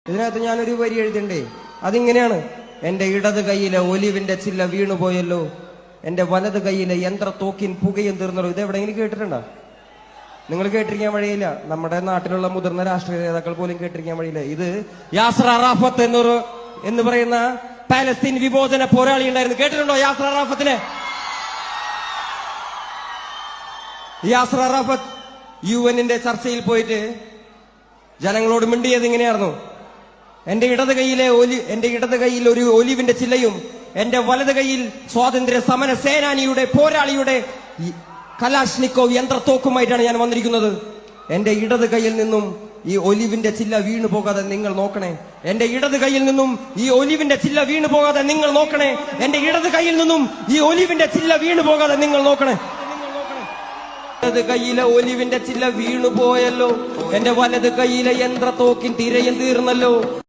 ഇതിനകത്ത് ഞാനൊരു വരി എഴുതണ്ടേ? അതിങ്ങനെയാണ്: എന്റെ ഇടത് കൈയിലെ ഒലിവിന്റെ ചില്ല വീണുപോയല്ലോ, എന്റെ വലത് കൈയിലെ യന്ത്രത്തോക്കിൻ പുകയും തീർന്നല്ലോ. ഇത് എവിടെയെങ്കിലും കേട്ടിട്ടുണ്ടോ? നിങ്ങൾ കേട്ടിരിക്കാൻ വഴിയില്ല. നമ്മുടെ നാട്ടിലുള്ള മുതിർന്ന രാഷ്ട്രീയ നേതാക്കൾ പോലും കേട്ടിരിക്കാൻ വഴിയില്ല. ഇത് യാസർ അറാഫത്ത് എന്ന് പറയുന്ന പാലസ്തീൻ വിമോചന പോരാളി ഉണ്ടായിരുന്നു. കേട്ടിട്ടുണ്ടോ യാസർ അറാഫത്തിനെ? യാസർ അറാഫത്ത് UN-ന്റെ ചർച്ചയിൽ പോയിട്ട് ജനങ്ങളോട് മിണ്ടിയത് ഇങ്ങനെയായിരുന്നു: എന്റെ ഇടത് കൈയിൽ ഒരു ഒലിവിന്റെ ചില്ലയും എന്റെ വലത് കൈയിൽ സ്വാതന്ത്ര്യ സമര സേനാനിയുടെ പോരാളിയുടെ കലാഷ്നിക്കോവ് യന്ത്രത്തോക്കുമായിട്ടാണ് ഞാൻ വന്നിരിക്കുന്നത്. എന്റെ ഇടത് കൈയിൽ നിന്നും ഈ ഒലിവിന്റെ ചില്ല വീണു പോകാതെ നിങ്ങൾ നോക്കണേ. എന്റെ ഇടത് കൈയിൽ നിന്നും ഈ ഒലിവിന്റെ ചില്ല വീണു പോകാതെ നിങ്ങൾ നോക്കണേ. എന്റെ ഇടത് കൈയിൽ നിന്നും ഈ ഒലിവിന്റെ ചില്ല വീണു പോകാതെ നിങ്ങൾ നോക്കണേ. ഇടത് കൈയിലെ ഒലിവിന്റെ ചില്ല വീണു പോയല്ലോ, എന്റെ വലത് കൈയിലെ യന്ത്രത്തോക്കിൻ തിരയും തീർന്നല്ലോ.